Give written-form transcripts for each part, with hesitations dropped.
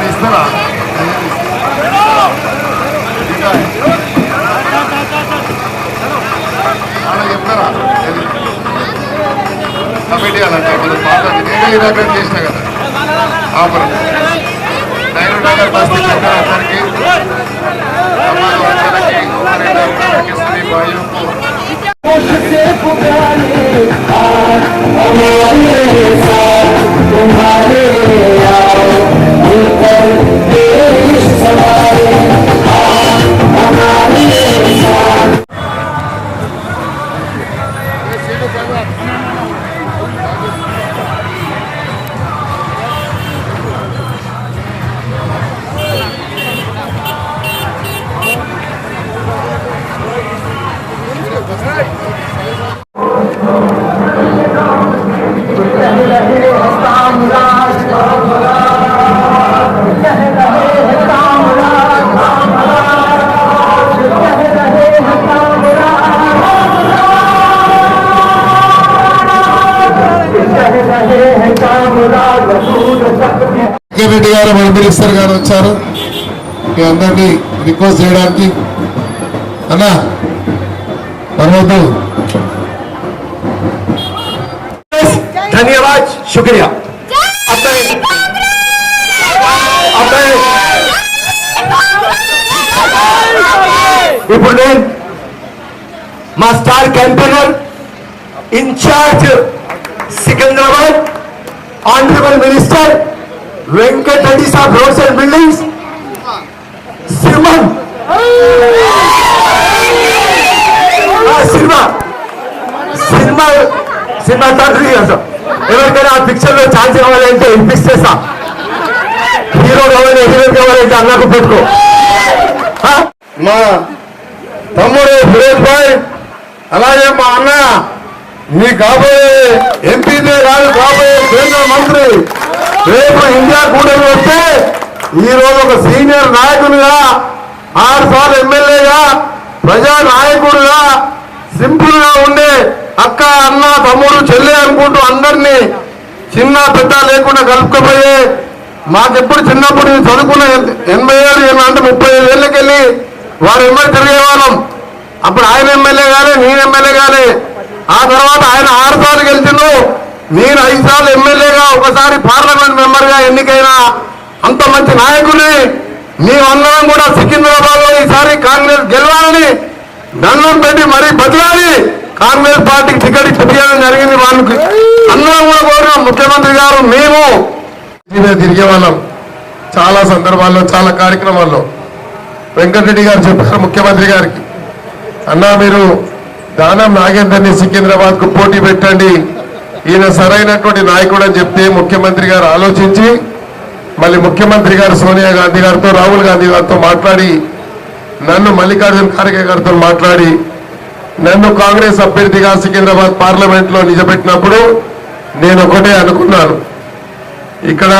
ఇస్తారా వాళ్ళకి చెప్తారా కమిటీ అనంటే మనం పాత ఇనాగ్రేట్ చేసినా కదా ఆపరం నైరు నగర్ బస్తీ చక్కెర అందరికీ రెడ్డి గారు మన మినిస్టర్ గారు వచ్చారు మీ అందరినీ రిక్వెస్ట్ చేయడానికి అన్నా మనోదు धन्यवाद शुक्रिया ఇప్పుడు నేను మా star campaigner incharge Secunderabad honourable minister Venkat Reddy సాబ్ రోడ్స్ అండ్ బిల్డింగ్స్ సినిమా తండ్రి ఎవరికైనా ఆ పిక్చర్ లో ఛాన్స్ కావాలంటే ఇప్పిస్తేసా హీరో కావాలి హీరోయిన్ కావాలంటే అన్నకు పెట్టుకో మా తమ్ముడు ఫిరోజ్ భాయ్ అలాగే మా అన్న మీ కాబోయే ఎంపీనే కాదు కాబోయే కేంద్ర మంత్రి రేపు ఇండియా కూటమి వస్తే ఈ రోజు ఒక సీనియర్ నాయకునిగా 6 సార్లు ఎమ్మెల్యేగా ప్రజా నాయకుడుగా సింపుల్ గా ఉండే అక్క అన్న తమ్ముడు చెల్లె అనుకుంటూ అందరినీ చిన్న పెద్ద లేకుండా కలుపుకపోయే మాకెప్పుడు చిన్నప్పుడు చదువుకున్న 80 ఏళ్ళు అంటే 35 ఏళ్ళకెళ్ళి వారు ఎమ్మెల్యే తిరిగేవాళ్ళం. అప్పుడు ఆయన ఎమ్మెల్యే కానీ నేను ఎమ్మెల్యే కానీ ఆ తర్వాత ఆయన 6 సార్లు గెలిచిండు, నేను 5 సార్లు ఎమ్మెల్యేగా ఒకసారి పార్లమెంట్ మెంబర్ గా ఎన్నికైనా అంత మంచి నాయకుని మేమందరం కూడా సికింద్రాబాద్ లో ఈసారి కాంగ్రెస్ గెలవాలని దండం పెట్టి మరీ బదిలాలి కాంగ్రెస్ పార్టీకి టికెట్ ఇప్పించడం జరిగింది. వాళ్ళకి అందరం కూడా కోరినాం ముఖ్యమంత్రి గారు మేము తిరిగే వాళ్ళం చాలా సందర్భాల్లో చాలా కార్యక్రమాల్లో. వెంకటరెడ్డి గారు చెప్పారు ముఖ్యమంత్రి గారికి, అన్నా మీరు దానం నాగేందర్ని సికింద్రాబాద్ కు పోటీ పెట్టండి, ఈయన సరైనటువంటి నాయకుడు అని చెప్తే ముఖ్యమంత్రి గారు ఆలోచించి మళ్ళీ ముఖ్యమంత్రి గారు సోనియా గాంధీ గారితో రాహుల్ గాంధీ గారితో మాట్లాడి నన్ను మల్లికార్జున ఖార్గే గారితో మాట్లాడి నన్ను కాంగ్రెస్ అభ్యర్థిగా సికింద్రాబాద్ పార్లమెంట్ లో నిలబెట్టినప్పుడు నేను ఒకటే అనుకున్నాను, ఇక్కడ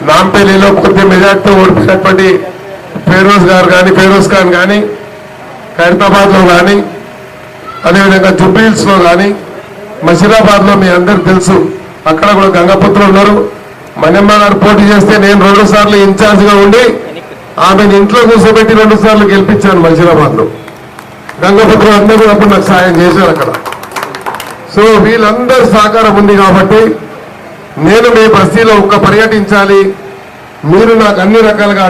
నాంపల్లిలో కొద్ది మెజార్టీతో ఓడిపోయినటువంటి ఫెరోజ్ ఖాన్ కానీ ఖైరతాబాద్ లో కానీ అదేవిధంగా జుబ్లీహిల్స్ లో కానీ మషీరాబాద్ లో మీ అందరికి తెలుసు అక్కడ కూడా గంగపుత్రులు ఉన్నారు. మనమ్మ గారు పోటీ చేస్తే నేను 2 సార్లు ఇన్ఛార్జ్ గా ఉండి ఆమెను ఇంట్లో కూర్చోబెట్టి 2 సార్లు గెలిపించాను మషీరాబాద్ లో. గంగపుత్రులు అందరూ అప్పుడు నాకు సాయం చేశారు అక్కడ. సో వీళ్ళందరూ సహకారం ఉంది కాబట్టి నేను మీ బస్తీలో ఒక్క పర్యటించాలి, మీరు నాకు అన్ని రకాలుగా